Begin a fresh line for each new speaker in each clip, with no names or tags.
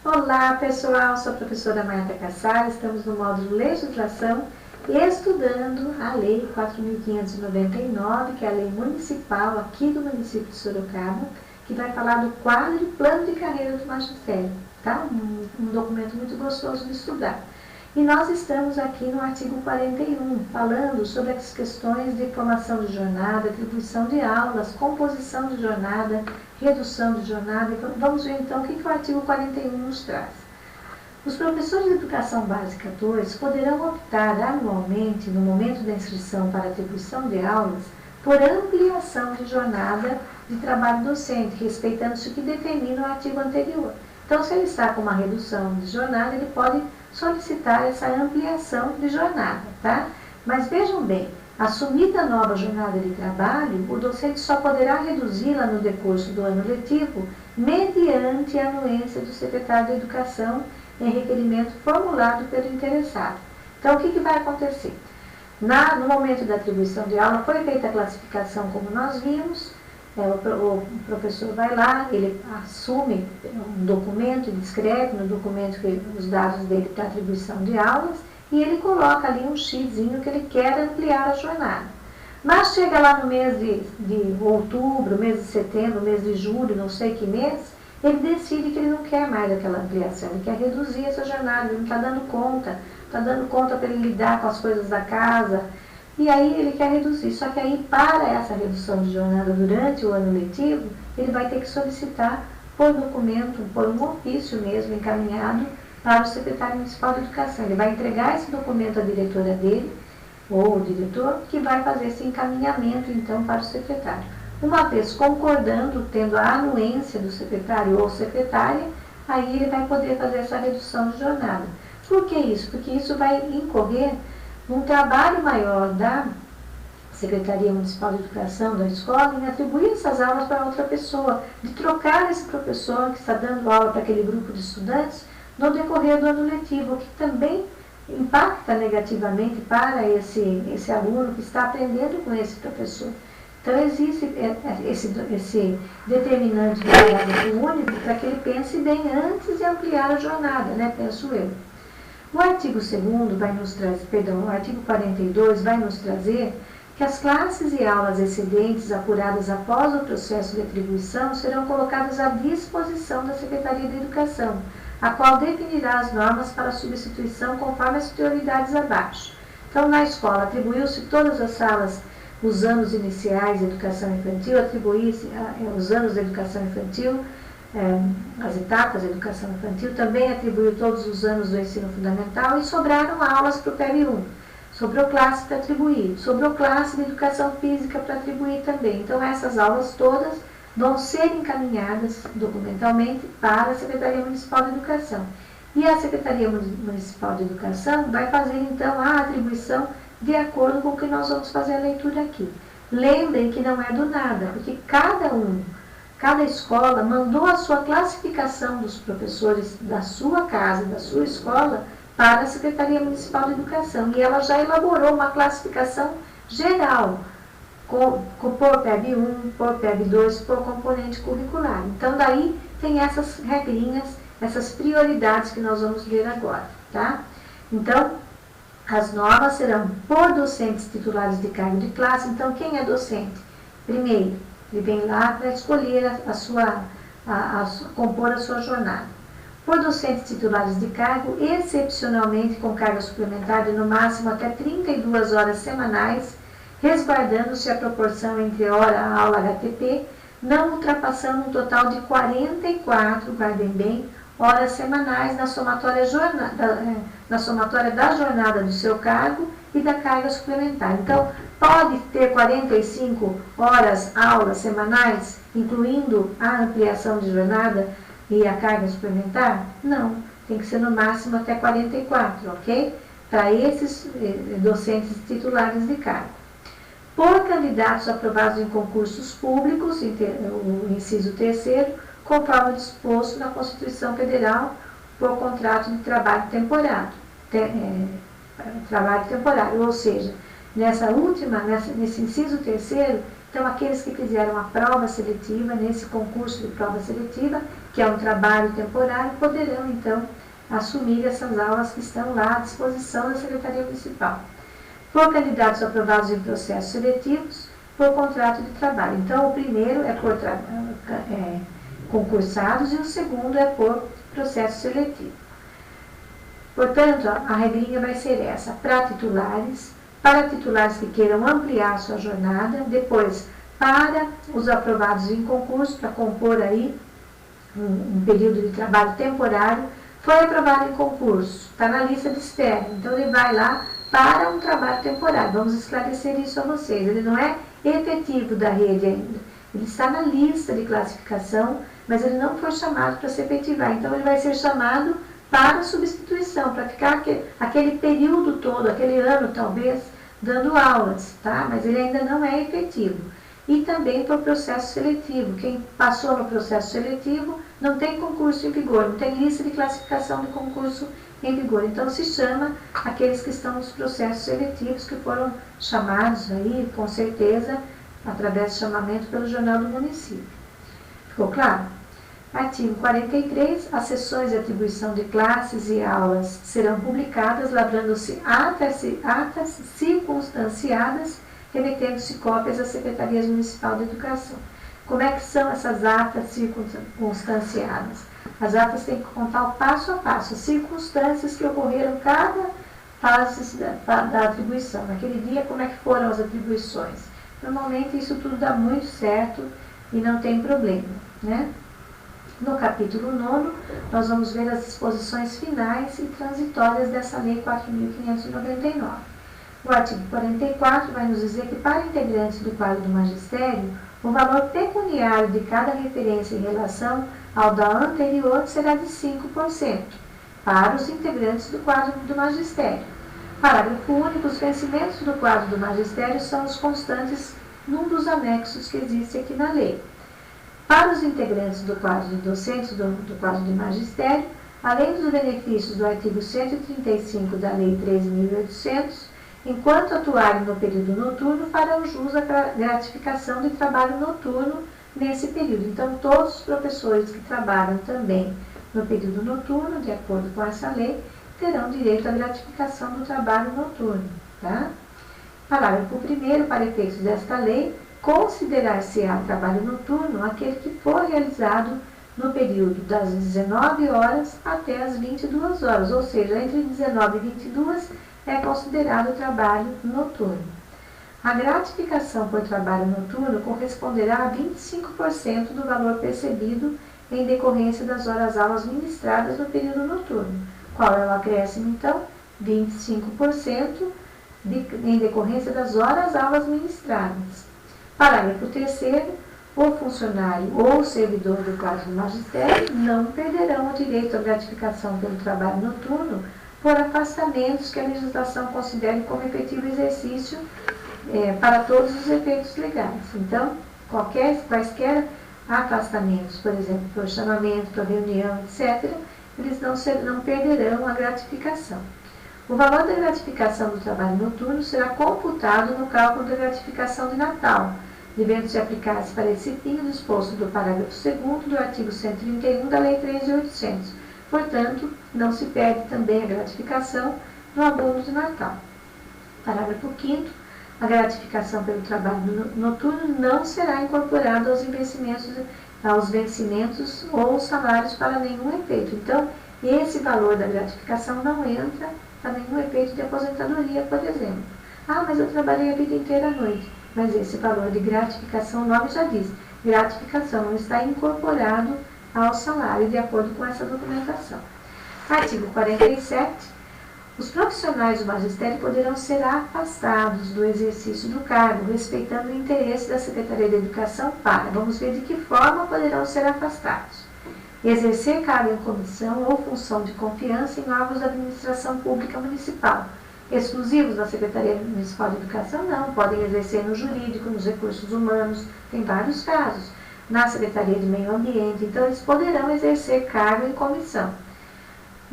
Olá pessoal, sou a professora Marta Cassar, estamos no módulo Legislação estudando a Lei 4.599, que é a lei municipal aqui do município de Sorocaba, que vai falar do quadro e plano de carreira do magistério, tá? Um documento muito gostoso de estudar. E nós estamos aqui no artigo 41, falando sobre as questões de formação de jornada, atribuição de aulas, composição de jornada, redução de jornada. Vamos ver então o que o artigo 41 nos traz. Os professores de Educação Básica 2 poderão optar anualmente, no momento da inscrição para atribuição de aulas, por ampliação de jornada de trabalho docente, respeitando-se o que determina o artigo anterior. Então, se ele está com uma redução de jornada, ele pode solicitar essa ampliação de jornada, tá? Mas vejam bem, assumida a nova jornada de trabalho, o docente só poderá reduzi-la no decurso do ano letivo mediante a anuência do secretário de Educação em requerimento formulado pelo interessado. Então, o que vai acontecer? No momento da atribuição de aula, foi feita a classificação como nós vimos, o professor vai lá, ele assume um documento, ele escreve no documento os dados dele para atribuição de aulas e ele coloca ali um xizinho que ele quer ampliar a jornada. Mas chega lá no mês de outubro, mês de setembro, mês de julho, não sei que mês, ele decide que ele não quer mais aquela ampliação, ele quer reduzir essa jornada, ele não está dando conta para ele lidar com as coisas da casa. E aí ele quer reduzir, só que aí para essa redução de jornada durante o ano letivo, ele vai ter que solicitar por documento, por um ofício mesmo encaminhado para o secretário municipal de Educação. Ele vai entregar esse documento à diretora dele, ou o diretor, que vai fazer esse encaminhamento então para o secretário. Uma vez concordando, tendo a anuência do secretário ou secretária, aí ele vai poder fazer essa redução de jornada. Por que isso? Porque isso vai incorrer um trabalho maior da Secretaria Municipal de Educação, da escola, em atribuir essas aulas para outra pessoa, de trocar esse professor que está dando aula para aquele grupo de estudantes no decorrer do ano letivo, que também impacta negativamente para esse aluno que está aprendendo com esse professor. Então, existe esse determinante de parágrafo único para que ele pense bem antes de ampliar a jornada, né, penso eu. O artigo 2º vai nos trazer, o artigo 42 vai nos trazer que as classes e aulas excedentes apuradas após o processo de atribuição serão colocadas à disposição da Secretaria de Educação, a qual definirá as normas para substituição conforme as prioridades abaixo. Então, na escola, atribuiu-se todas as salas, os anos iniciais de educação infantil, atribuir-se os anos de educação infantil, as etapas da educação infantil, também atribuiu todos os anos do ensino fundamental e sobraram aulas para o PEB 1. Sobrou classe para atribuir, sobrou classe de educação física para atribuir também. Então, essas aulas todas vão ser encaminhadas documentalmente para a Secretaria Municipal de Educação. E a Secretaria Municipal de Educação vai fazer, então, a atribuição de acordo com o que nós vamos fazer a leitura aqui. Lembrem que não é do nada, porque cada escola mandou a sua classificação dos professores da sua casa, da sua escola, para a Secretaria Municipal de Educação. E ela já elaborou uma classificação geral, por PEB 1, por PEB 2, por componente curricular. Então, daí tem essas regrinhas, essas prioridades que nós vamos ver agora, tá? Então, as normas serão por docentes titulares de cargo de classe. Então, quem é docente? Primeiro, ele vem lá para escolher compor a sua jornada. Por docentes titulares de cargo, excepcionalmente com carga suplementar de no máximo até 32 horas semanais, resguardando-se a proporção entre hora-aula HTP, não ultrapassando um total de 44, guardem bem, horas semanais na somatória da jornada do seu cargo e da carga suplementar. Então, pode ter 45 horas aulas semanais, incluindo a ampliação de jornada e a carga suplementar? Não, tem que ser no máximo até 44, ok? Para esses docentes titulares de cargo. Por candidatos aprovados em concursos públicos, o inciso 3º, conforme disposto na Constituição Federal, por contrato de trabalho temporário. Ou seja, nesse inciso 3º, Então, aqueles que fizeram a prova seletiva, nesse concurso de prova seletiva, que é um trabalho temporário, poderão, então, assumir essas aulas que estão lá à disposição da Secretaria Municipal. Por candidatos aprovados em processos seletivos, por contrato de trabalho. Então, o primeiro é por concursados e o segundo é por processo seletivo. Portanto, a regrinha vai ser essa: para titulares que queiram ampliar a sua jornada, depois para os aprovados em concurso, para compor aí um período de trabalho temporário, foi aprovado em concurso, está na lista de espera, então ele vai lá para um trabalho temporário. Vamos esclarecer isso a vocês. Ele não é efetivo da rede ainda. Ele está na lista de classificação, mas ele não foi chamado para se efetivar. Então, ele vai ser chamado para substituição, para ficar aquele período todo, aquele ano talvez, dando aulas, tá? Mas ele ainda não é efetivo. E também por processo seletivo. Quem passou no processo seletivo não tem concurso em vigor, não tem lista de classificação de concurso em vigor. Então, se chama aqueles que estão nos processos seletivos, que foram chamados aí, com certeza, através de chamamento pelo Jornal do Município. Ficou claro? Artigo 43. As sessões de atribuição de classes e aulas serão publicadas, lavrando-se atas circunstanciadas, remetendo-se cópias às Secretarias Municipal de Educação. Como é que são essas atas circunstanciadas? As atas têm que contar o passo a passo, as circunstâncias que ocorreram cada fase da atribuição. Naquele dia, como é que foram as atribuições? Normalmente, isso tudo dá muito certo e não tem problema, né? No capítulo 9, nós vamos ver as disposições finais e transitórias dessa Lei 4.599. O artigo 44 vai nos dizer que, para integrantes do quadro do magistério, o valor pecuniário de cada referência em relação ao da anterior será de 5%, para os integrantes do quadro do magistério. Parágrafo único. Os vencimentos do quadro do magistério são os constantes num dos anexos que existe aqui na lei. Para os integrantes do quadro de docentes do quadro de magistério, além dos benefícios do artigo 135 da Lei 13.800, enquanto atuarem no período noturno, farão jus à gratificação de trabalho noturno nesse período. Então, todos os professores que trabalham também no período noturno, de acordo com essa lei, terão direito à gratificação do trabalho noturno. Tá? Parágrafo 1º. Para efeitos desta lei, considerar-se-á trabalho noturno aquele que for realizado no período das 19 horas até as 22 horas, ou seja, entre 19 e 22 é considerado trabalho noturno. A gratificação por trabalho noturno corresponderá a 25% do valor percebido em decorrência das horas-aulas ministradas no período noturno. Qual é o acréscimo, então? 25% em decorrência das horas-aulas ministradas. Parágrafo 3º. O funcionário ou o servidor do quadro do magistério não perderão o direito à gratificação pelo trabalho noturno por afastamentos que a legislação considere como efetivo exercício para todos os efeitos legais. Então, quaisquer afastamentos, por exemplo, por chamamento, por reunião, etc., eles não perderão a gratificação. O valor da gratificação do trabalho noturno será computado no cálculo da gratificação de Natal, devendo-se aplicar-se para esse fim o disposto do parágrafo 2º do artigo 131 da Lei 13.800. Portanto, não se perde também a gratificação no abono de Natal. Parágrafo 5º. A gratificação pelo trabalho noturno não será incorporada aos vencimentos ou salários para nenhum efeito. Então, esse valor da gratificação não entra para nenhum efeito de aposentadoria, por exemplo. Ah, mas eu trabalhei a vida inteira à noite. Mas esse valor de gratificação, o nome já diz, gratificação não está incorporado ao salário, de acordo com essa documentação. Artigo 47. Os profissionais do magistério poderão ser afastados do exercício do cargo, respeitando o interesse da Secretaria de Educação para, vamos ver de que forma poderão ser afastados. Exercer cargo em comissão ou função de confiança em órgãos da administração pública municipal. Exclusivos da Secretaria Municipal de Educação, não. Podem exercer no jurídico, nos recursos humanos, tem vários casos. Na Secretaria de Meio Ambiente, então eles poderão exercer cargo em comissão.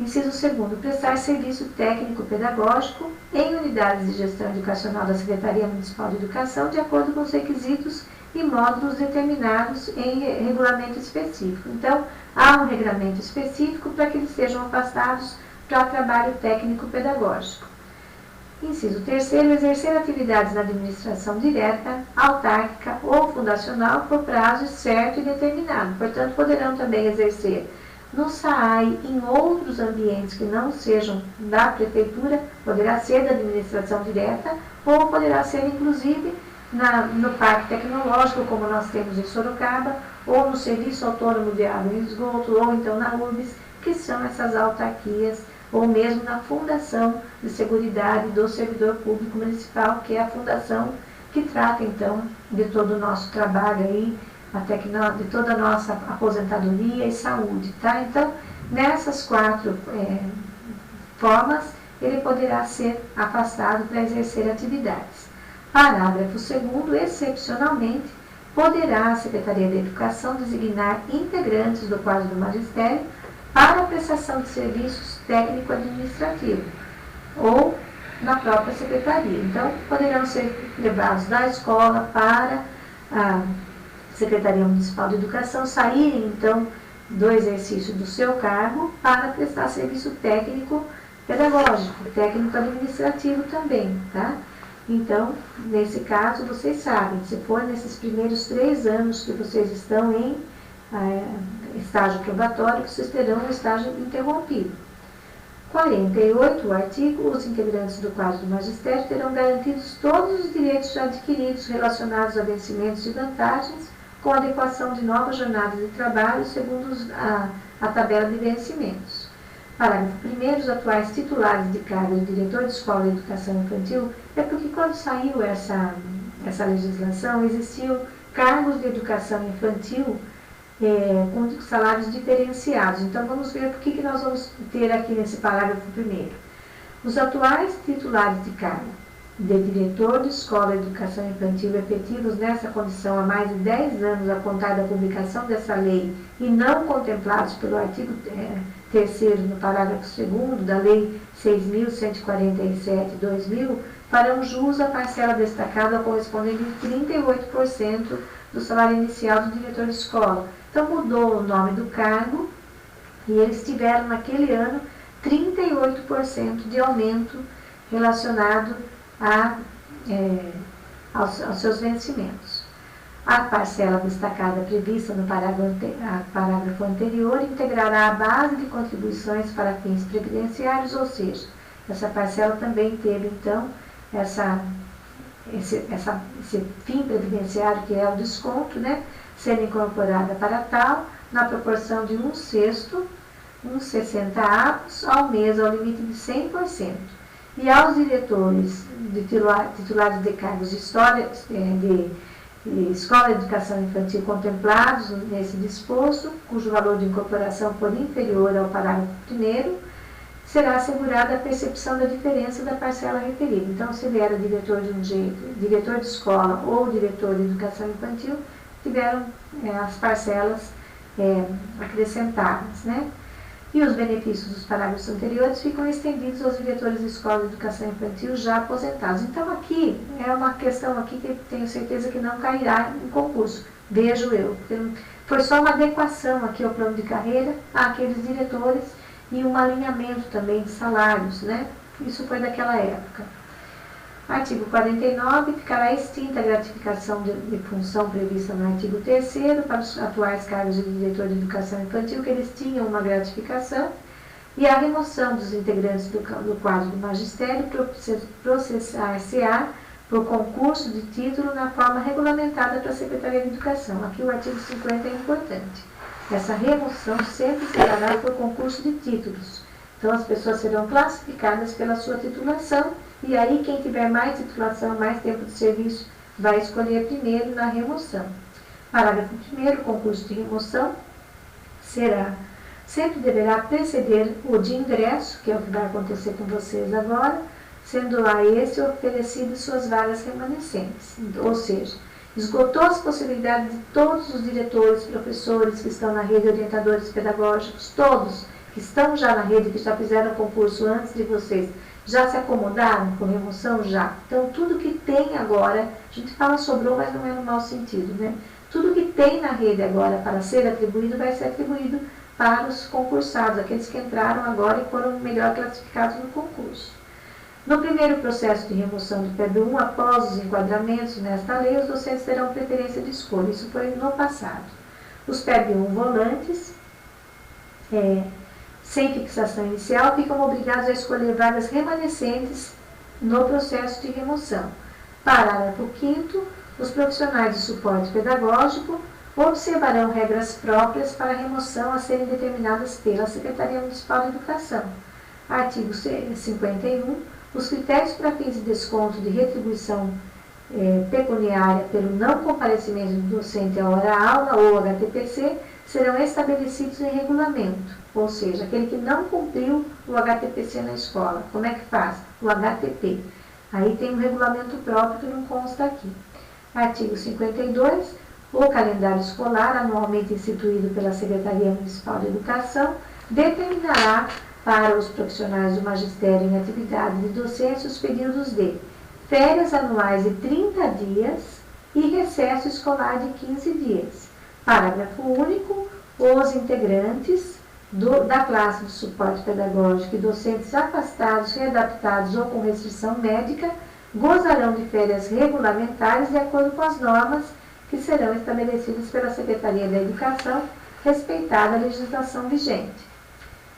Inciso 2º, prestar serviço técnico-pedagógico em unidades de gestão educacional da Secretaria Municipal de Educação, de acordo com os requisitos e módulos determinados em regulamento específico. Então, há um regulamento específico para que eles sejam afastados para trabalho técnico-pedagógico. Inciso 3º, exercer atividades na administração direta, autárquica ou fundacional por prazo certo e determinado. Portanto, poderão também exercer no SAAI, em outros ambientes que não sejam da prefeitura, poderá ser da administração direta ou poderá ser, inclusive, no Parque Tecnológico, como nós temos em Sorocaba, ou no Serviço Autônomo de Água e Esgoto, ou então na URBS, que são essas autarquias, ou mesmo na Fundação de Seguridade do Servidor Público Municipal, que é a fundação que trata, então, de todo o nosso trabalho aí, até que de toda a nossa aposentadoria e saúde, tá? Então, nessas 4 formas, ele poderá ser afastado para exercer atividades. Parágrafo 2º, excepcionalmente, poderá a Secretaria de Educação designar integrantes do quadro do magistério para a prestação de serviços técnico-administrativos ou na própria secretaria. Então, poderão ser levados da escola para a Secretaria Municipal de Educação, saírem, então, do exercício do seu cargo para prestar serviço técnico-pedagógico, técnico-administrativo também, tá? Então, nesse caso, vocês sabem, se for nesses primeiros 3 anos que vocês estão em estágio probatório, que vocês terão um estágio interrompido. 48, o artigo, os integrantes do quadro do magistério terão garantidos todos os direitos já adquiridos relacionados a vencimentos e vantagens, com adequação de novas jornadas de trabalho segundo a tabela de vencimentos. Parágrafo 1º, os atuais titulares de cargo de diretor de escola de educação infantil, é porque quando saiu essa legislação, existiam cargos de educação infantil com salários diferenciados. Então, vamos ver o que nós vamos ter aqui nesse parágrafo 1º. Os atuais titulares de cargo de diretor de escola de educação infantil efetivos nessa condição há mais de 10 anos a contar da publicação dessa lei e não contemplados pelo artigo 3º no parágrafo 2º da Lei 6.147/2000, farão jus à parcela destacada correspondente a 38% do salário inicial do diretor de escola. Então, mudou o nome do cargo e eles tiveram naquele ano 38% de aumento relacionado aos seus vencimentos. A parcela destacada prevista no parágrafo anterior integrará a base de contribuições para fins previdenciários, ou seja, essa parcela também teve, então, esse fim previdenciário, que é o desconto, né, sendo incorporada para tal, na proporção de 1/6, uns 60 avos ao mês, ao limite de 100%. E aos diretores titulares de cargos de escola de educação infantil contemplados nesse disposto, cujo valor de incorporação for inferior ao parágrafo 1º, será assegurada a percepção da diferença da parcela referida. Então, se ele era diretor de um jeito, diretor de escola ou diretor de educação infantil, tiveram as parcelas acrescentadas, né? E os benefícios dos parágrafos anteriores ficam estendidos aos diretores de escola de educação infantil já aposentados. Então, aqui é uma questão aqui que tenho certeza que não cairá em concurso, vejo eu. Foi só uma adequação aqui ao plano de carreira àqueles diretores e um alinhamento também de salários, né? Isso foi daquela época. Artigo 49, ficará extinta a gratificação de função prevista no artigo 3º para os atuais cargos de diretor de educação infantil, que eles tinham uma gratificação, e a remoção dos integrantes do quadro do magistério processar-se-á por concurso de título na forma regulamentada pela Secretaria de Educação. Aqui o artigo 50 é importante. Essa remoção sempre se dará por concurso de títulos. Então, as pessoas serão classificadas pela sua titulação, e aí quem tiver mais titulação, mais tempo de serviço, vai escolher primeiro na remoção. Parágrafo 1º, o concurso de remoção sempre deverá preceder o de ingresso, que é o que vai acontecer com vocês agora, sendo a esse oferecidas suas vagas remanescentes. Ou seja, esgotou as possibilidades de todos os diretores, professores que estão na rede de orientadores pedagógicos, todos que estão já na rede, que já fizeram concurso antes de vocês, já se acomodaram com remoção? Já. Então, tudo que tem agora, a gente fala sobrou, mas não é no mau sentido, né? Tudo que tem na rede agora para ser atribuído, vai ser atribuído para os concursados, aqueles que entraram agora e foram melhor classificados no concurso. No primeiro processo de remoção do PEB 1, após os enquadramentos nesta lei, os docentes terão preferência de escolha. Isso foi no passado. Os PEB 1 volantes, sem fixação inicial, ficam obrigados a escolher vagas remanescentes no processo de remoção. Parágrafo 5º, os profissionais de suporte pedagógico observarão regras próprias para a remoção a serem determinadas pela Secretaria Municipal de Educação. Artigo 51. Os critérios para fins de desconto de retribuição pecuniária pelo não comparecimento do docente à hora-aula ou HTPC serão estabelecidos em regulamento, ou seja, aquele que não cumpriu o HTPC na escola. Como é que faz? O HTP. Aí tem um regulamento próprio que não consta aqui. Artigo 52. O calendário escolar, anualmente instituído pela Secretaria Municipal de Educação, determinará para os profissionais do magistério em atividade de docência os períodos de férias anuais de 30 dias e recesso escolar de 15 dias. Parágrafo único. Os integrantes da classe de suporte pedagógico e docentes afastados, readaptados ou com restrição médica gozarão de férias regulamentares de acordo com as normas que serão estabelecidas pela Secretaria da Educação, respeitada a legislação vigente.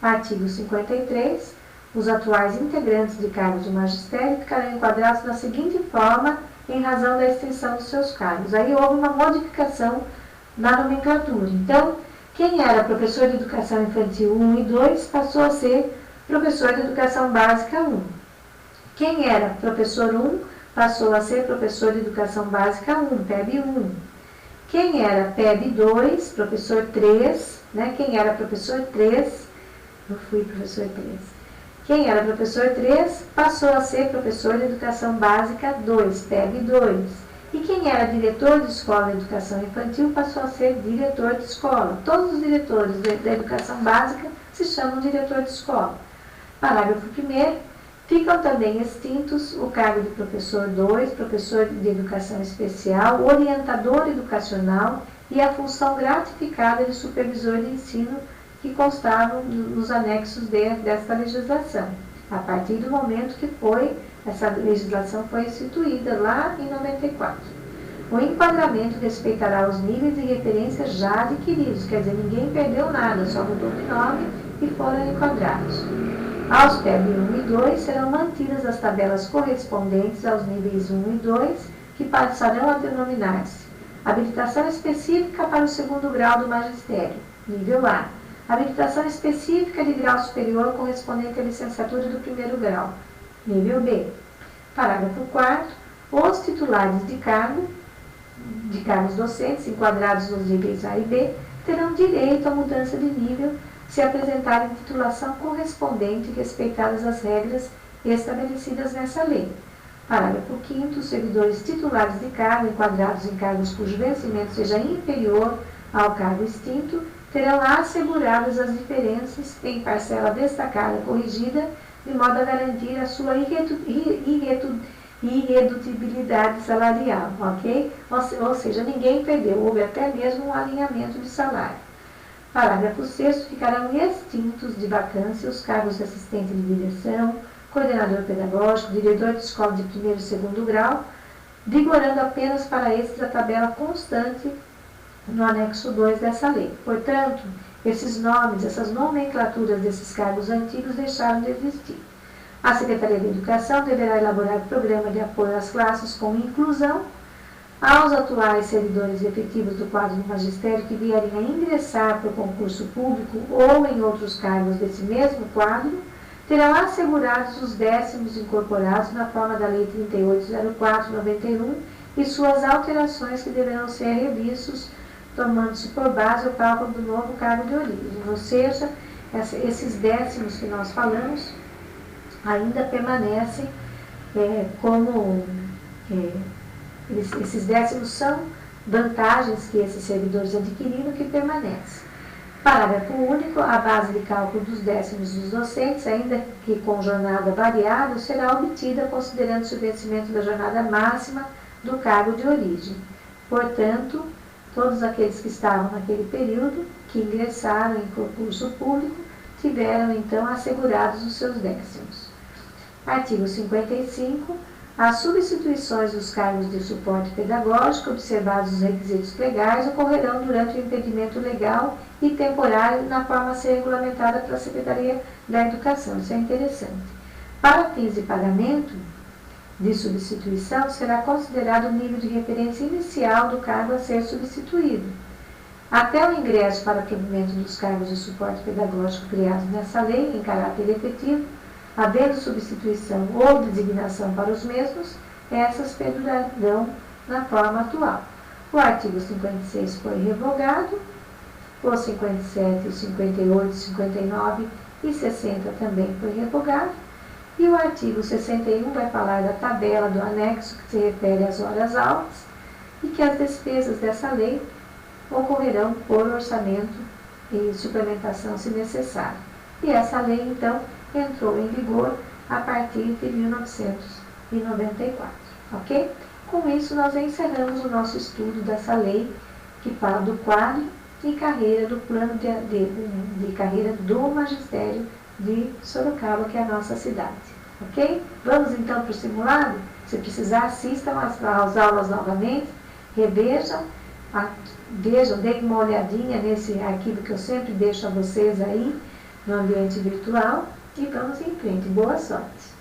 Artigo 53. Os atuais integrantes de cargos do magistério ficarão enquadrados da seguinte forma em razão da extensão dos seus cargos. Aí houve uma modificação na nomenclatura. Então, quem era professor de educação infantil 1 e 2 passou a ser professor de educação básica 1. Quem era professor 1 passou a ser professor de educação básica 1, PEB 1. Quem era PEB 2, professor 3, né? Quem era professor 3, eu fui professor 3. Quem era professor 3 passou a ser professor de educação básica 2, PEB 2. E quem era diretor de escola de educação infantil passou a ser diretor de escola. Todos os diretores da educação básica se chamam diretor de escola. Parágrafo 1º. Ficam também extintos o cargo de professor 2, professor de educação especial, orientador educacional e a função gratificada de supervisor de ensino que constavam nos anexos desta legislação, a partir do momento que essa legislação foi instituída lá em 94. O enquadramento respeitará os níveis de referência já adquiridos, quer dizer, ninguém perdeu nada, só mudou de nome e foram enquadrados. Aos PEB 1 e 2 serão mantidas as tabelas correspondentes aos níveis 1 e 2, que passarão a denominar-se habilitação específica para o segundo grau do magistério, nível A. Habilitação específica de grau superior correspondente à licenciatura do primeiro grau, nível B. Parágrafo 4º. Os titulares de cargos docentes enquadrados nos níveis A e B terão direito à mudança de nível se apresentarem titulação correspondente e respeitadas as regras estabelecidas nessa lei. Parágrafo 5º. Os servidores titulares de cargo enquadrados em cargos cujo vencimento seja inferior ao cargo extinto terão asseguradas as diferenças em parcela destacada corrigida, de modo a garantir a sua irredutibilidade salarial, ok? Ou seja, ninguém perdeu, houve até mesmo um alinhamento de salário. Parágrafo 6º. Ficarão extintos de vacância os cargos de assistente de direção, coordenador pedagógico, diretor de escola de primeiro e segundo grau, vigorando apenas para estes a tabela constante no anexo 2 dessa lei. Portanto, esses nomes, essas nomenclaturas desses cargos antigos deixaram de existir. A Secretaria de Educação deverá elaborar programa de apoio às classes com inclusão. Aos atuais servidores efetivos do quadro do magistério que vierem a ingressar para o concurso público ou em outros cargos desse mesmo quadro, terão assegurados os décimos incorporados na forma da Lei 3804/91 e suas alterações que deverão ser revistos, tomando-se por base o cálculo do novo cargo de origem. Ou seja, esses décimos que nós falamos ainda permanecem esses décimos são vantagens que esses servidores adquiriram que permanecem. Parágrafo único. A base de cálculo dos décimos dos docentes, ainda que com jornada variável, será obtida considerando-se o vencimento da jornada máxima do cargo de origem. Portanto, todos aqueles que estavam naquele período, que ingressaram em concurso público, tiveram então assegurados os seus décimos. Artigo 55. As substituições dos cargos de suporte pedagógico, observados os requisitos legais, ocorrerão durante o impedimento legal e temporário na forma a ser regulamentada pela Secretaria da Educação. Isso é interessante. Para fins de pagamento de substituição, será considerado o nível de referência inicial do cargo a ser substituído. Até o ingresso para provimento dos cargos de suporte pedagógico criados nessa lei, em caráter efetivo, havendo substituição ou designação para os mesmos, essas perdurarão na forma atual. O artigo 56 foi revogado, o 57, 58, 59 e 60 também foi revogado, e o artigo 61 vai falar da tabela do anexo que se refere às horas-aulas e que as despesas dessa lei ocorrerão por orçamento e suplementação se necessário. E essa lei, então, entrou em vigor a partir de 1994, ok? Com isso, nós encerramos o nosso estudo dessa lei que fala do quadro e carreira do plano de carreira do magistério de Sorocaba, que é a nossa cidade, ok? Vamos então para o simulado? Se precisar, assistam às aulas novamente, revejam, vejam, deem uma olhadinha nesse arquivo que eu sempre deixo a vocês aí no ambiente virtual. E vamos em frente. Boa sorte!